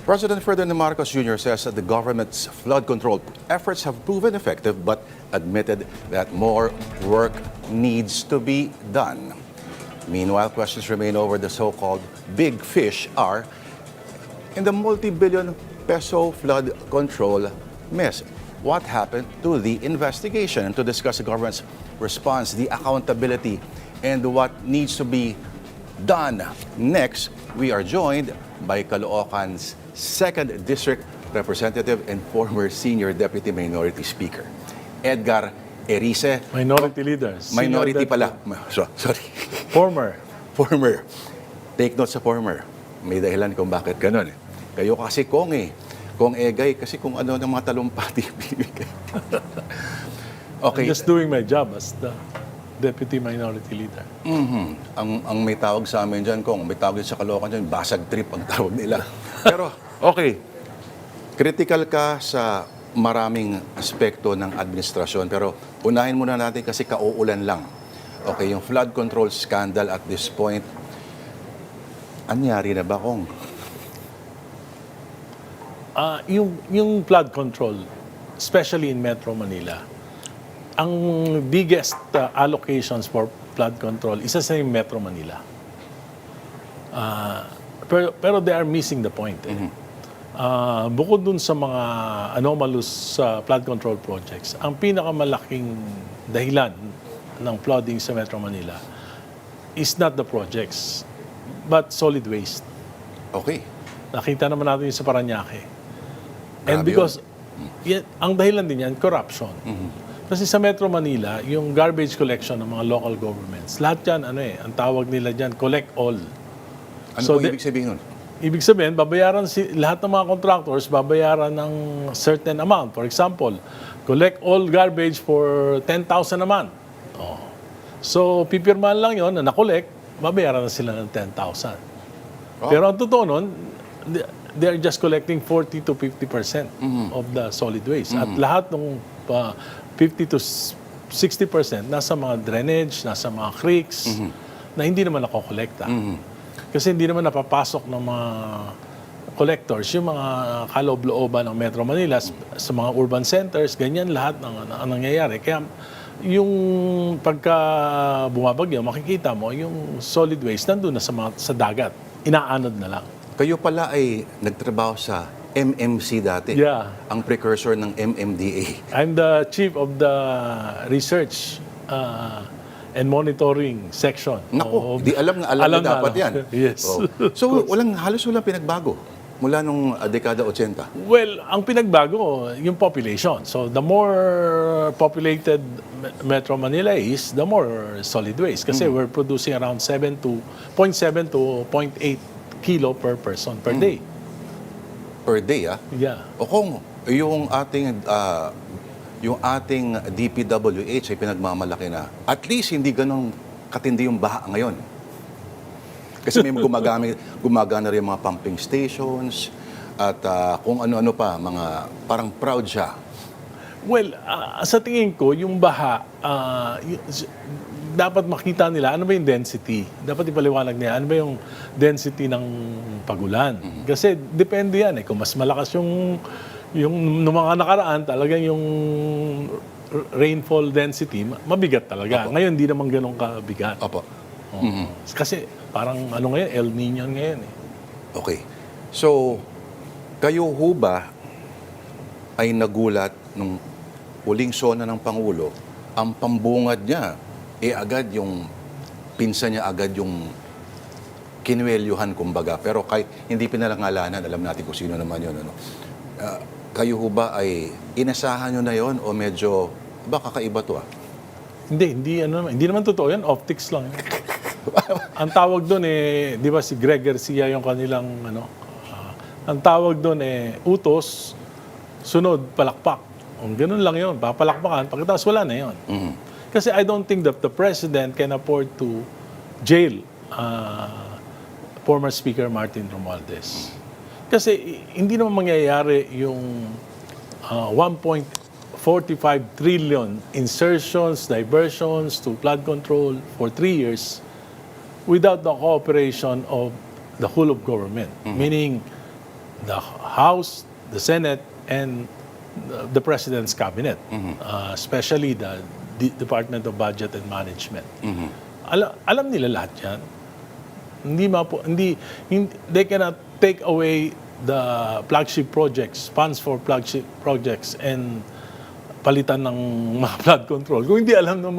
President Ferdinand Marcos Jr. says that the government's flood control efforts have proven effective but admitted that more work needs to be done. Meanwhile, questions remain over the so-called big fish are in the multi-billion peso flood control mess. What happened to the investigation? And to discuss the government's response, the accountability, and what needs to be done next, we are joined by Caloocan's 2nd District Representative and former Senior Deputy Minority Speaker, Edgar Erice. Minority leaders. Minority pala. Sorry. Former. Former. Take note sa former. May dahilan kung bakit ganun. Kayo kasi Kong Kong Egay, kasi kung ano ng mga talumpati. Okay. I'm just doing my job as the Deputy Minority Leader. Ang may tawag sa amin dyan, Kong, may tawag din sa Caloocan dyan, basag trip ang tawag nila. Pero, okay. Critical ka sa maraming aspekto ng administrasyon, pero unahin muna natin kasi kauulan lang. Okay, yung flood control scandal at this point, anyari na ba, Kong? Yung flood control, especially in Metro Manila, ang biggest allocations for flood control isa sa yung Metro Manila. Pero they are missing the point. Bukod dun sa mga anomalous flood control projects, ang pinakamalaking dahilan ng flooding sa Metro Manila is not the projects, but solid waste. Okay. Nakita naman natin yung sa Parañaque. And Grabe because, ang dahilan din yan, corruption. Kasi sa Metro Manila, yung garbage collection ng mga local governments, lahat yan, ang tawag nila dyan, collect all. Ano po ibig sabihin nun? Ibig sabihin, babayaran lahat ng mga contractors, babayaran ng certain amount. For example, collect all garbage for 10,000 a month. Oh. So, pipirmahan lang yon na na-collect, babayaran na sila ng 10,000. Oh. Pero ang totoo nun, they are just collecting 40 to 50% of the solid waste. At lahat ng 50 to 60% nasa mga drainage, nasa mga creeks, na hindi naman nakokolekta. Kasi hindi naman napapasok ng mga collectors, yung mga kaloob-looban ng Metro Manila, sa mga urban centers, ganyan lahat ang nangyayari. Kaya yung pagka bumabagyo, makikita mo, yung solid waste nandun na sa dagat. Inaanod na lang. Kayo pala ay nagtrabaho sa MMC dati. Yeah. Ang precursor ng MMDA. I'm the chief of the research and monitoring section. Naku, di alam na dapat yan. Yes. Oh. So, halos walang pinagbago mula nung dekada 80. Well, ang pinagbago, yung population. So, the more populated Metro Manila is, the more solid waste. Kasi we're producing around 0.7 to 0.8 kilo per person per day. Per day, ah? Yeah. O kung yung ating DPWH ay pinagmamalaki na, at least hindi ganun katindi yung baha ngayon. Kasi may gumagana rin mga pumping stations at kung ano-ano pa, mga parang proud siya. Well, sa tingin ko, yung baha, dapat makita nila ano ba yung density. Dapat ipaliwanag nila ano ba yung density ng pagulan. Kasi depende yan Kung mas malakas yung mga nakaraan, talagang yung rainfall density, mabigat talaga. Opo. Ngayon, hindi naman ganun kabigat. Opo. Kasi parang ngayon, El Niño ngayon Okay. So, kayo ho ba ay nagulat nung huling sona ng Pangulo, ang pambungad niya, agad yung pinsan niya agad yung kinuwelyuhan kumbaga. Pero kahit hindi pinalangalanan, alam natin kung sino naman yun. Kayo ho ba ay inasahan nyo na yon o medyo, kakaiba to Hindi naman totoo yan. Optics lang. Ang tawag doon di ba si Greg Garcia yung kanilang ang tawag doon utos, sunod, palakpak. Ganun lang yun. Papalakpakan, pagkatapos wala na yun. Kasi I don't think that the President can afford to jail former Speaker Martin Romualdez. Kasi hindi naman mangyayari yung 1.45 trillion insertions, diversions to flood control for 3 years without the cooperation of the whole of government. Meaning, the House, the Senate, and the President's Cabinet, especially the Department of Budget and Management. Alam nila lahat yan. They cannot take away the flagship projects, funds for flagship projects, and palitan ng mga flood control. Kung hindi alam ng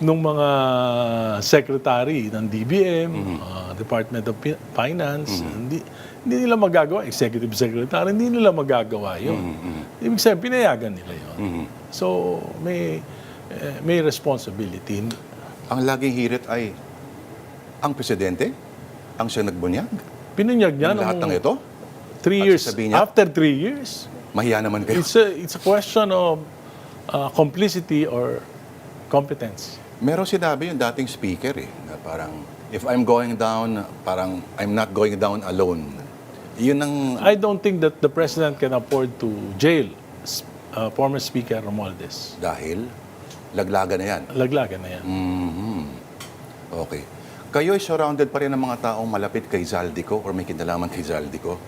mga secretary ng DBM, Department of Finance, hindi nila magagawa. Executive Secretary, hindi nila magagawa yun. Ibig sabihin, pinayagan nila yun. So, may responsibility. Ang laging hirit ay ang presidente, ang siya nagbunyag. Pinunyag niya Lahat ng ito, 3 At years. sasabihin niya, After 3 years, mahiya naman kayo. it's a question of complicity or competence. Meron sinabi yung dating speaker na parang, if I'm going down, parang I'm not going down alone. Yun ang... I don't think that the president can afford to jail former Speaker Romualdez. Dahil, laglaga na yan. Laglagan na yan. Okay. Kayo ay surrounded pa rin ng mga taong malapit kay Zaldico or may kinalaman kay Zaldico.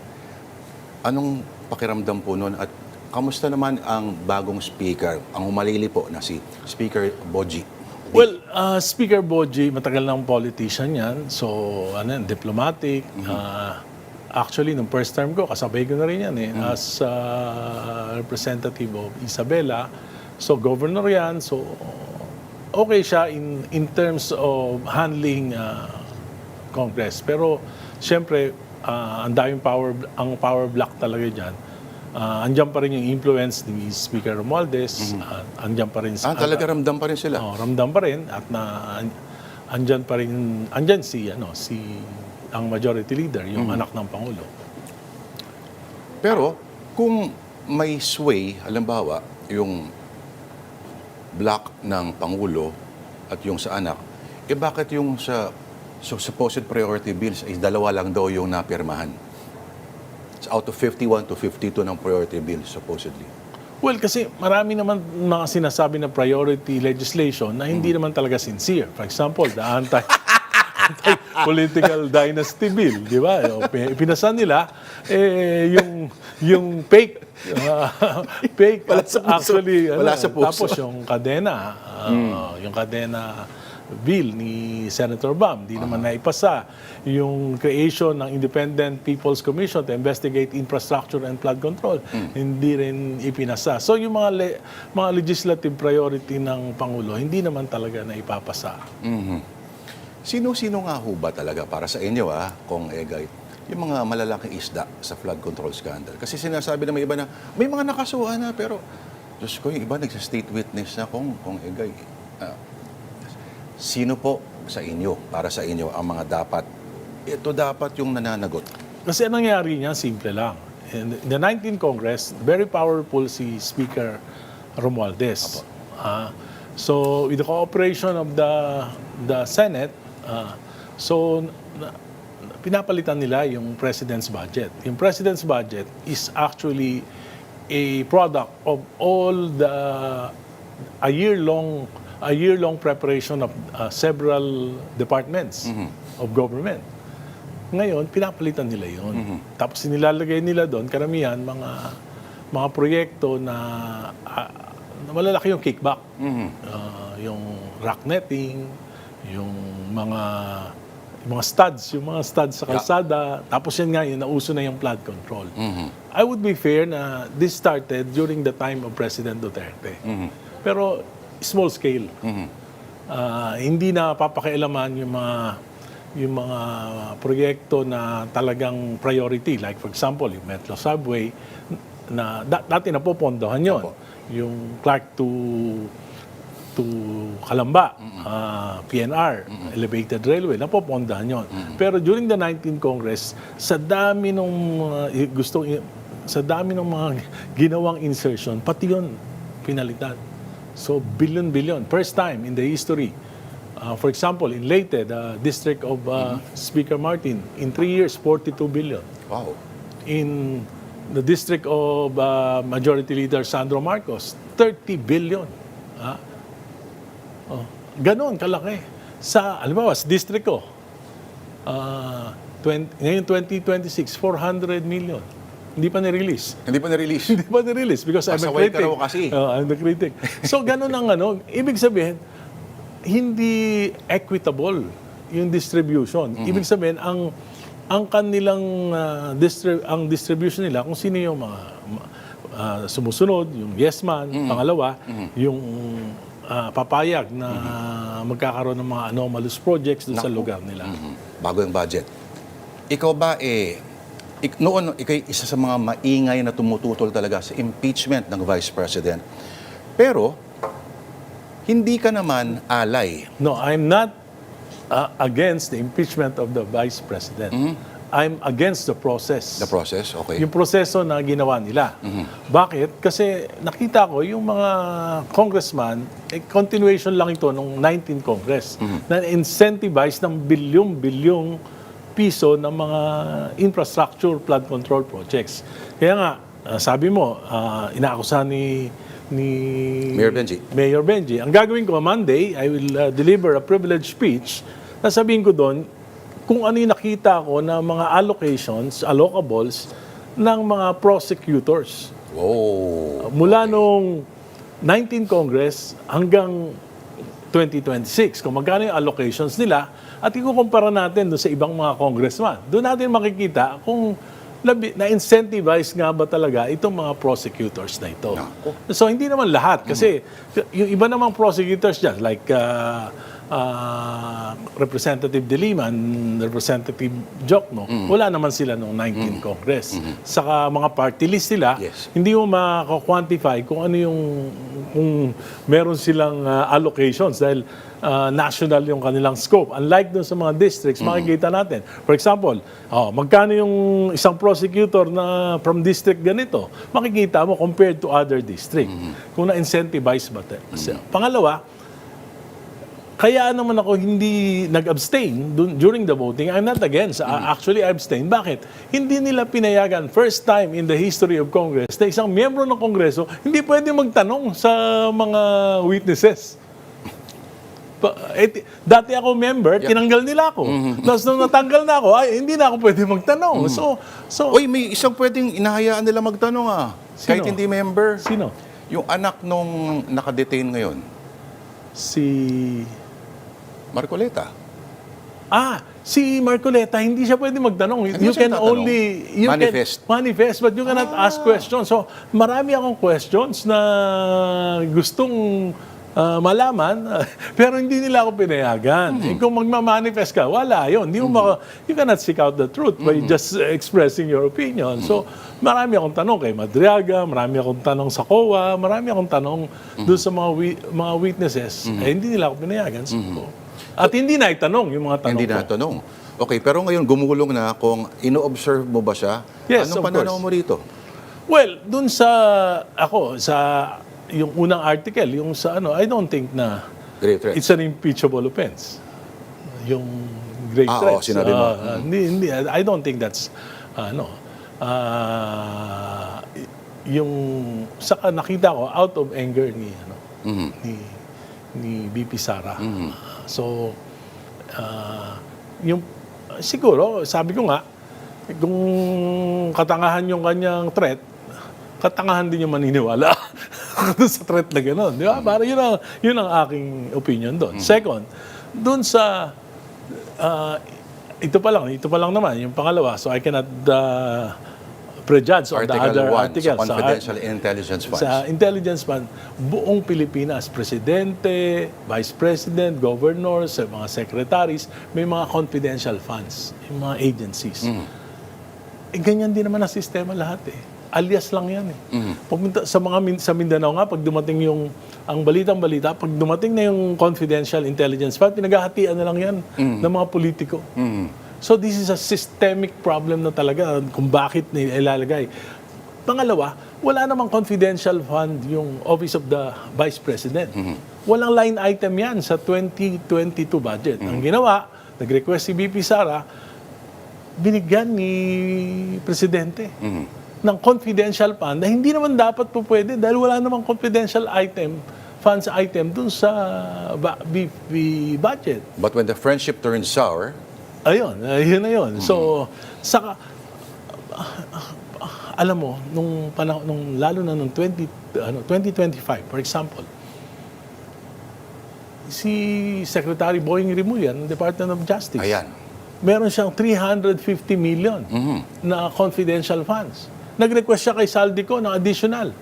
Anong pakiramdam po nun at kamusta naman ang bagong speaker, ang humalili po na si Speaker Boji? Well, Speaker Boji, matagal ng politician yan. So, diplomatic. Actually, nung first term ko, kasabay ko na rin yan as representative of Isabela. So, governor yan. So, okay siya in terms of handling Congress. Pero, siyempre, ang daming power block talaga dyan. Andyan pa rin yung influence ni Speaker Romualdez. Andyan pa rin Talaga ramdam pa rin sila? Ramdam pa rin. At andyan si ang majority leader, yung anak ng Pangulo. Pero, kung may sway, halimbawa, yung block ng Pangulo at yung sa anak, bakit yung sa supposed priority bills ay dalawa lang daw yung napirmahan? It's out of 51 to 52 ng priority bills, supposedly. Well, kasi marami naman mga sinasabi na priority legislation na hindi naman talaga sincere. For example, the anti-political dynasty bill, di ba? Pinasan nila, yung fake, fake, actually, wala sa puso. Tapos yung kadena bill ni Senator Bam, di naman naipasa. Yung creation ng Independent People's Commission to investigate infrastructure and flood control, hindi rin ipinasa. So yung mga legislative priority ng Pangulo, hindi naman talaga naipapasa. Sino-sino nga ho ba talaga para sa inyo, Kong Egay, yung mga malalaking isda sa flood control scandal? Kasi sinasabi na may iba na, may mga nakasuhan na, pero, Diyos ko, yung iba nagsa-state witness na, Kong Egay. Sino po sa inyo, para sa inyo, ang mga ito dapat yung nananagot? Kasi ang nangyari niya, simple lang. In the 19th Congress, very powerful si Speaker Romualdez. So, with the cooperation of the Senate, pinapalitan nila yung President's budget. Yung President's budget is actually a product of all a year-long preparation of several departments of government. Ngayon, pinapalitan nila yun. Tapos nilalagay nila doon, karamihan, mga proyekto na malalaki yung kickback. Yung rock netting, yung mga studs sa kalsada. Tapos yan nga, nauso na yung flood control. I would be fair na this started during the time of President Duterte. Pero small scale. Hindi na papakialaman yung mga proyekto na talagang priority. Like for example, yung Metro Subway, na dati napopondohan yun. Yung Clark to Calamba, PNR, Elevated Railway, napopondahan yun. Pero during the 19th Congress, sa dami ng mga ginawang insertion, pati yun pinalitan. So, billion. First time in the history. For example, in Leyte, the district of Speaker Martin, in 3 years, 42 billion. Wow. In the district of Majority Leader Sandro Marcos, 30 billion. Ganon kalaki. Halimbawa, sa district ko, ngayon 2026, 400 million. hindi pa ni-release. Hindi pa na-release. Hindi pa ni-release because I'm a Pasaway critic. ka raw kasi. I'm the critic. So, ganun ang ibig sabihin, hindi equitable yung distribution. Ibig sabihin, ang kanilang ang distribution nila, kung sino yung mga sumusunod, yung yes man, pangalawa, yung papayag na magkakaroon ng mga anomalous projects doon sa lugar nila. Bago yung budget. Ikaw ba noon, ikay isa sa mga maingay na tumututol talaga sa impeachment ng Vice President. Pero, hindi ka naman alay. No, I'm not against the impeachment of the Vice President. I'm against the process. The process, okay. Yung proseso na ginawa nila. Bakit? Kasi nakita ko yung mga congressman, continuation lang ito nung 19th Congress, na incentivize ng bilyong-bilyong piso ng mga infrastructure flood control projects. Kaya nga, sabi mo, inaakusahan ni Mayor Benji. Ang gagawin ko, Monday, I will deliver a privileged speech na sabihin ko doon kung ano yung nakita ko na mga allocables ng mga prosecutors. Wow. Mula nung 19th Congress hanggang 2026, kung magkano yung allocations nila, at ikukumpara natin doon sa ibang mga congressman. Doon natin makikita kung na-incentivize nga ba talaga itong mga prosecutors na ito. So, hindi naman lahat. Kasi yung iba namang prosecutors dyan, like Representative De Lima, Representative Jokno, wala naman sila noong 19th Congress. Saka mga party list sila, Yes. hindi mo maka-quantify kung ano kung meron silang allocations dahil national yung kanilang scope. Unlike dun sa mga districts, makikita natin. For example, magkano yung isang prosecutor na from district ganito, makikita mo compared to other district. Kung na-incentivize ba. Pangalawa, kaya naman ako hindi nag-abstain during the voting. I'm not against. Actually, I abstain. Bakit? Hindi nila pinayagan, first time in the history of Congress, na isang miyembro ng Kongreso hindi pwede magtanong sa mga witnesses. Dati ako member, tinanggal nila ako. Tapos nung natanggal na ako, hindi na ako pwede magtanong. Uy, may isang pwedeng inahayaan nila magtanong kahit hindi member. Sino? Yung anak nung nakadetain ngayon, Si... Marcoleta. Si Marcoleta, hindi siya pwede magtanong. You can only manifest, but you cannot ask questions. So, marami akong questions na gustong malaman, pero hindi nila ako pinayagan. Kung magmamanifest ka, wala yun. You cannot seek out the truth by just expressing your opinion. So, marami akong tanong kay Madriaga, marami akong tanong sa COA, marami akong tanong doon sa mga witnesses. Hindi nila ako pinayagan. So, at hindi na itanong yung mga tanong Hindi na tanong. Okay, pero ngayon gumulong na kung ino-observe mo ba siya. Yes, Anong of pananaw course. mo rito? Well, dun sa yung unang article, yung sa I don't think na Grave threats. it's an impeachable offense. Yung grave threats. Sinabi mo. Hindi, I don't think that's yung saka nakita ko out of anger ni BP Sara. So yung siguro sabi ko nga kung katangahan yung kanyang threat, katangahan din yung maniniwala sa threat na gano'n. Di ba? Parang yun ang aking opinion doon. Second, doon sa ito pa lang naman, yung pangalawa. So I cannot prejudge on the other articles. Sa confidential intelligence funds. Sa intelligence fund, buong Pilipinas, presidente, vice president, governors, mga secretaries, may mga confidential funds, yung mga agencies. Ganyan din naman ang sistema lahat alias lang yan sa Mindanao nga, pag dumating ang balitang-balita, pag dumating na yung confidential intelligence fund, pinaghahatian na lang yan ng mga politiko. So this is a systemic problem na talaga kung bakit ilalagay. Pangalawa, wala namang confidential fund yung Office of the Vice President. Walang line item yan sa 2022 budget. Ang ginawa, nag-request si BP Sara, binigyan ni Presidente ng confidential fund na hindi naman dapat po pwede dahil wala namang confidential funds item dun sa BP budget. But when the friendship turns sour, Yun na yun. So, saka, alam mo, lalo na nung 2025, for example, si Secretary Boying Rimulya ng Department of Justice, Ayan. meron siyang 350 million na confidential funds. Nag-request siya kay Saldico ng additional.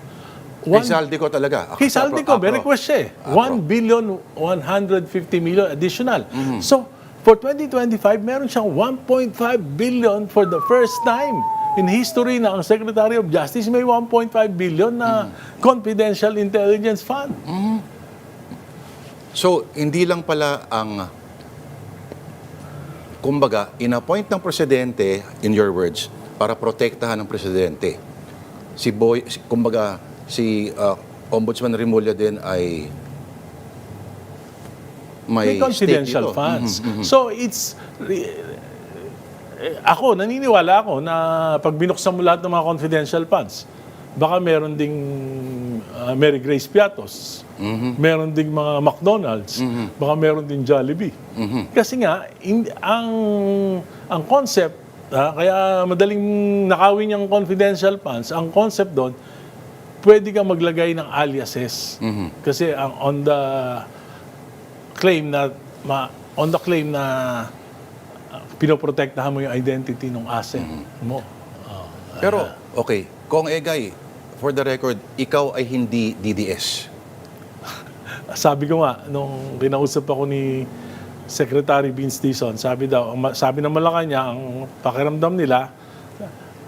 Kay Saldico talaga. Kay Saldico, may request siya eh. 1 billion 150 million additional. So, for 2025, meron siyang 1.5 billion for the first time in history na ang Secretary of Justice may 1.5 billion na confidential intelligence fund. So, hindi lang pala ang, kumbaga, in-appoint ng presidente, in your words, para protektahan ng presidente. Si Ombudsman Rimulya din ay May stake confidential dito. funds. So, naniniwala ako na pag binuksan mo lahat ng mga confidential funds, baka meron ding Mary Grace Piatos, meron ding mga McDonald's, baka meron ding Jollibee. Kasi nga, ang concept, kaya madaling nakawin yung confidential funds, ang concept doon, pwede kang maglagay ng aliases. Kasi on the claim na pinoprotektahan mo yung identity ng asset mo. Pero, okay, Kong Egay, for the record, ikaw ay hindi DDS. Sabi ko nga, nung kinausap ako ni Secretary Vince Dizon, sabi ng Malacanang, ang pakiramdam nila,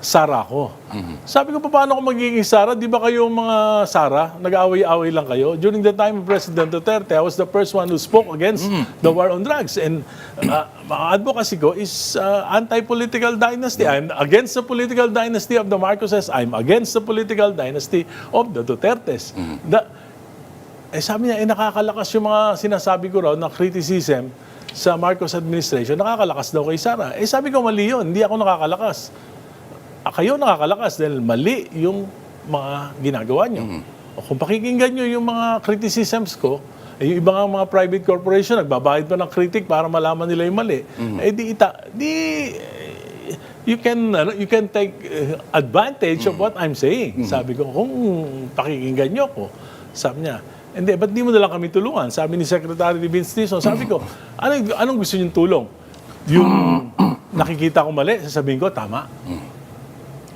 Sara ko. Sabi ko, paano ako magiging Sara? Di ba kayo mga Sara? Nag-away-away lang kayo? During the time of President Duterte, I was the first one who spoke against the war on drugs. And advocacy ko is anti-political dynasty. I'm against the political dynasty of the Marcoses. I'm against the political dynasty of the Dutertes. Sabi niya, nakakalakas yung mga sinasabi ko raw na criticism sa Marcos administration. Nakakalakas daw kay Sara. Sabi ko, mali yun. Hindi ako nakakalakas. Kayo nakakalakas dahil mali yung mga ginagawa nyo. O kung pakikinggan nyo yung mga criticisms ko, yung ibang mga private corporation, nagbabayad pa ng critic para malaman nila yung mali. You can take advantage of what I'm saying. Sabi ko, kung pakikinggan nyo ko, sabi niya, hindi, ba't di mo na lang kami tulungan? Sabi ni Secretary Vince Dizon, sabi ko, anong gusto niyong tulong? Yung nakikita ko mali, sasabihin ko, tama.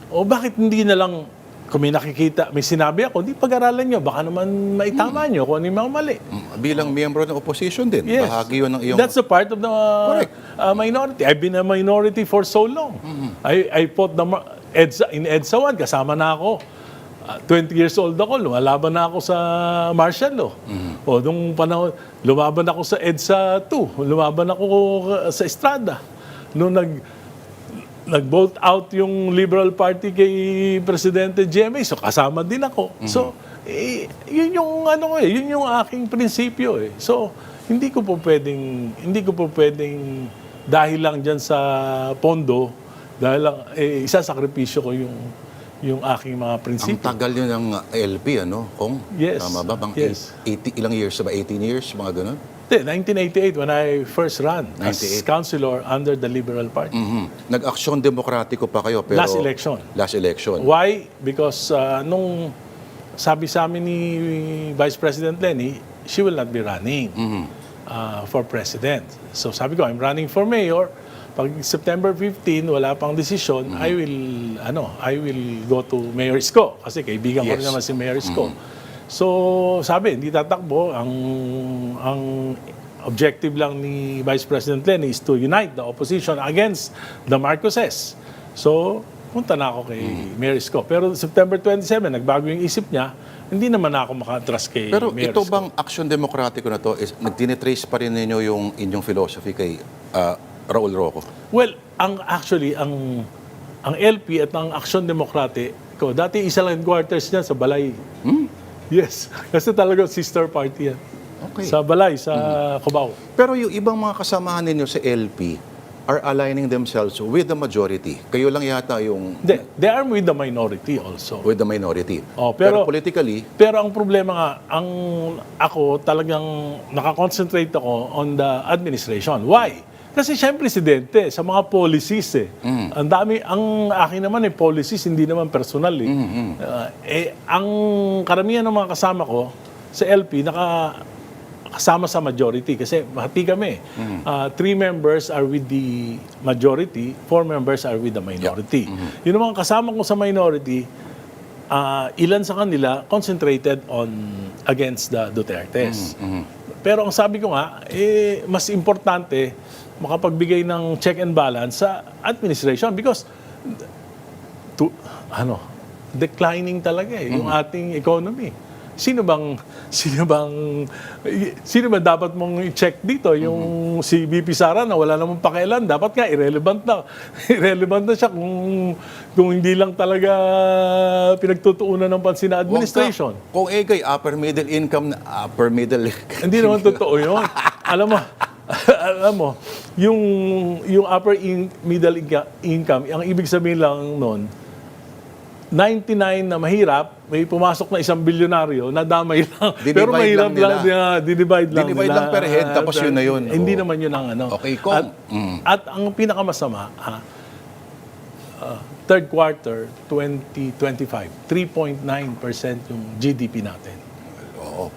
O bakit hindi na lang, kung may nakikita, may sinabi ako, di pag-aralan nyo, baka naman maitama nyo kung ano yung mga mali. Bilang miyembro ng opposition din, Yes. bahagi yun ng iyong... That's a part of the minority. I've been a minority for so long. I fought in EDSA 1, kasama na ako. 20 years old ako, lumalaban na ako sa martial law. O nung panahon, lumaban ako sa EDSA 2, lumaban ako sa Estrada. Nung nag-vote out yung Liberal Party kay Presidente GMA, so kasama din ako. So, yun yung yun yung aking prinsipyo eh. So, hindi ko po pwedeng dahil lang diyan sa pondo, dahil lang isasakripisyo ko yung aking mga Ang prinsipyo. tagal yun ng LP, ano, Kong? Yes. Tama ba? Yes. 80, ilang years ba? 18 years? Mga ganun? 1988 when I first ran as 98. councilor under the Liberal Party. Nag-aksyon demokratiko pa kayo, pero... Last election. Last election. Why? Because nung sabi sa amin ni Vice President Lenny, she will not be running for president. So sabi ko, I'm running for mayor. Pag September 15, wala pang desisyon, I will go to Mayor Isko. Kasi kaibigan ko rin naman si Mayor Isko. So, sabi, hindi tatakbo. Ang objective lang ni Vice President Lenny is to unite the opposition against the Marcoses. So, punta na ako kay Mayor Isko. Pero September 27, nagbago yung isip niya, hindi naman ako maka-trust kay Pero Mayor ito Isko. bang aksyon demokratiko na to, is nagtinitrace pa rin ninyo yung inyong philosophy kay Raul Roco? Well, ang LP at ang Aksyon Demokratiko, dati isa lang headquarters niyan sa Balay. Yes. Kasi talaga sister party yan. Okay. Sa Balay, sa Cubao. Pero yung ibang mga kasamahan ninyo sa LP are aligning themselves with the majority. Kayo lang yata yung They are with the minority also. with the minority. Oh, pero pero politically, ang problema nga, ako talagang nakakonsentrate ako on the administration. Why? Kasi siya ang presidente sa mga policies eh. Ang dami, ang akin naman policies, hindi naman personal eh. Ang karamihan ng mga kasama ko sa LP, kasama sa majority kasi hati kami. 3 members are with the majority, 4 members are with the minority. Yun naman kasama ko sa minority, ilan sa kanila concentrated on against the Dutertes. Pero ang sabi ko nga, mas importante makapagbigay ng check and balance sa administration because declining talaga yung ating economy. Sino ba dapat mong i-check dito? Yung si VP Sara na wala namang pakialam, dapat nga irrelevant na. Irrelevant na siya kung hindi lang talaga pinagtutuunan ng pansin na administration. Kung kay upper middle income Hindi naman totoo yun. Alam mo, yung middle income, ang ibig sabihin lang noon, 99 na mahirap, may pumasok na 1 bilyonaryo, nadamay lang. Pero mahirap lang, dinivide lang Dinivide lang per head, tapos yun na yun. Hindi naman yun ang ano. Okay, At ang pinakamasama, third quarter 2025, 3.9% yung GDP natin. Oo,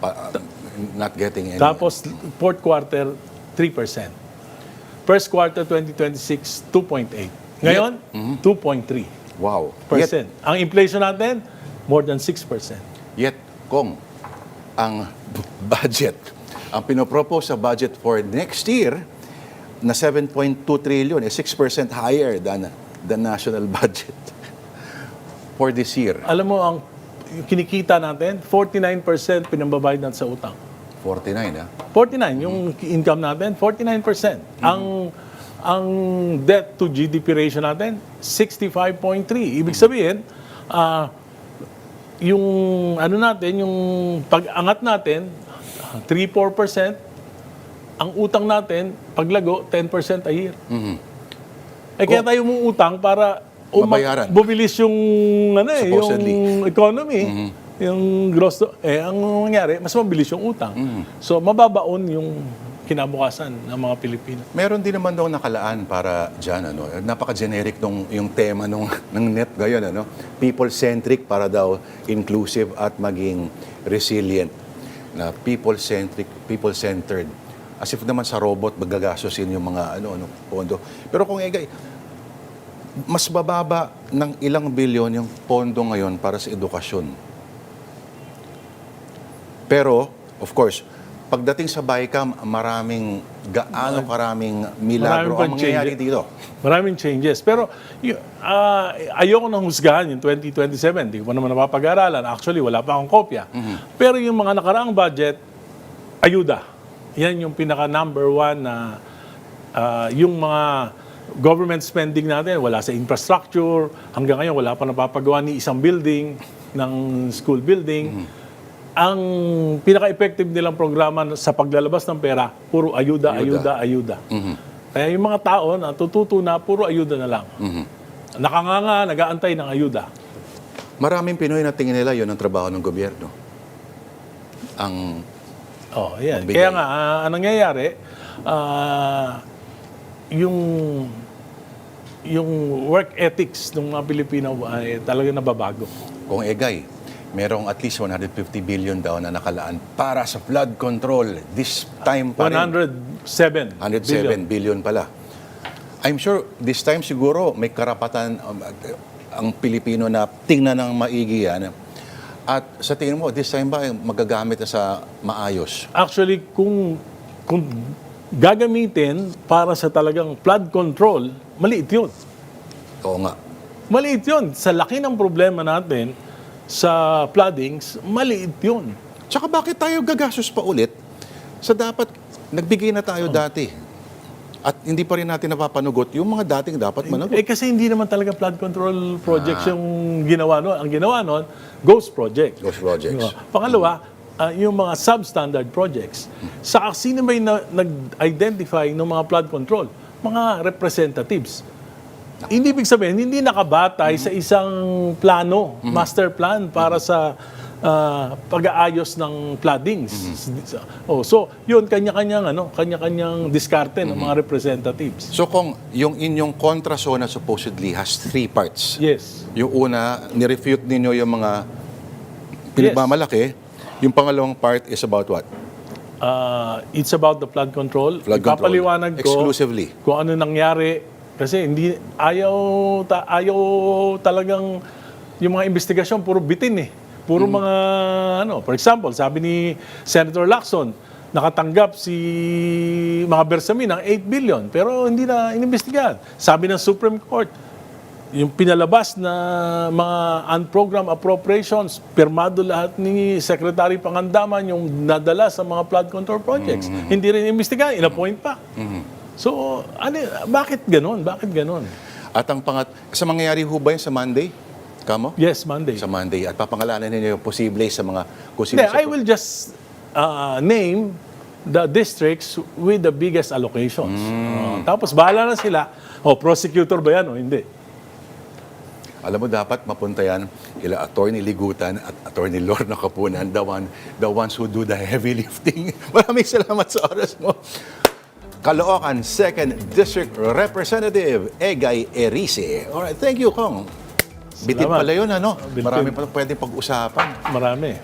not getting any. Tapos fourth quarter, 3%. First quarter 2026, 2.8. Ngayon, 2.3%. Wow. Ang inflation natin, more than 6%. Yet, Kong, ang budget, ang pinopropose sa budget for next year na 7.2 trillion is 6% higher than the national budget for this year. Alam mo, ang kinikita natin, 49% pinambabayad natin sa utang. 49, ha? 49, yung income natin, 49%. Ang debt to GDP ratio natin, 65.3. Ibig sabihin, yung ano natin, yung pag-angat natin, 3-4%. Ang utang natin, paglago, 10% a year. Kaya tayo mong utang para mabayaran. bumilis yung Supposedly. yung economy. Yung gross ang nangyari, mas mabilis yung utang. So mababaon yung kinabukasan ng mga Pilipino. Meron din naman daw nakalaan para dyan, napaka-generic yung tema ng NEP ngayon, people-centric para daw inclusive at maging resilient. Na people-centric, people-centered. As if naman sa robot, magagastosin yung mga pondo. Pero kung mas bababa ng ilang bilyon yung pondo ngayon para sa edukasyon. Pero, of course, pagdating sa BICAM, karaming milagro ang mangyayari dito. Maraming changes. Pero ayoko nang husgahan yung 2027. Hindi ko pa naman napapag-aralan. Actually, wala pa akong kopya. Pero yung mga nakaraang budget, ayuda. Yan yung pinaka number one na yung mga government spending natin, wala sa infrastructure. Hanggang ngayon, wala pa napapagawa ni isang building, ng school building. Ang pinaka-effective nilang programa sa paglalabas ng pera, puro ayuda. Kaya yung mga tao natututo na puro ayuda na lang. Nakanganga, nag-aantay ng ayuda. Maraming Pinoy na tingin nila yun ang trabaho ng gobyerno. Yan. Magbigay. Kaya nga, ang nangyayari, yung work ethics ng mga Pilipino ay talaga nababago. Kung merong at least 150 billion daw na nakalaan para sa flood control. This time pa rin. 107 billion pala. I'm sure this time siguro may karapatan ang Pilipino na tingnan ng maigi yan. At sa tingin mo, this time ba magagamit na sa maayos? Actually, kung gagamitin para sa talagang flood control, maliit yun. Oo nga. Maliit yun. Sa laki ng problema natin, sa floodings, maliit yun. Tsaka bakit tayo gagastos pa ulit sa dapat nagbigay na tayo dati at hindi pa rin natin napapanugot yung mga dating dapat managot? Kasi hindi naman talaga flood control projects yung ginawa noon. Ang ginawa noon, ghost project. Ghost projects. Pangalawa, yung mga substandard projects. Sino ba yung nag-identify ng mga flood control? Mga representatives. Hindi ibig sabihin, hindi nakabatay sa isang plano, master plan para sa pag-aayos ng floodings. So, yun, kanya-kanyang diskarte ng mga representatives. So kung yung inyong kontrasona supposedly has 3 parts, Yes. yung una, nirefute ninyo yung mga pinagmamalaki, yung pangalawang part is about what? It's about the flood control. Flood control. Ipapaliwanag ko Exclusively. kung ano nangyari. Kasi ayaw talagang yung mga investigasyon, puro bitin eh. Puro mga, for example, sabi ni Senator Lacson, nakatanggap si mga Bersamin ng 8 billion, pero hindi na inimbestigahan. Sabi ng Supreme Court, yung pinalabas na mga unprogrammed appropriations, pirmado lahat ni Secretary Pangandaman yung nadala sa mga flood control projects. Hindi rin inimbestigahan, in-appoint pa. So, bakit ganon? Bakit ganon? At ang sa mangyayari ho ba yun sa Monday? Kamo? Yes, Monday. Sa Monday. At papangalanan ninyo yung posible sa mga... kung sino Hindi, sa- I will just name the districts with the biggest allocations. Tapos bahala na sila, prosecutor ba yan o hindi? Alam mo, dapat mapunta yan ila Attorney Ligutan at Attorney Lorna Kapunan, the ones who do the heavy lifting. Maraming salamat sa oras mo. Caloocan 2nd District Representative Egay Erice. Alright, thank you, Kong. Bitin Salamat. pala yun, ano? Bitin. Marami pa pwedeng pag-usapan. Marami.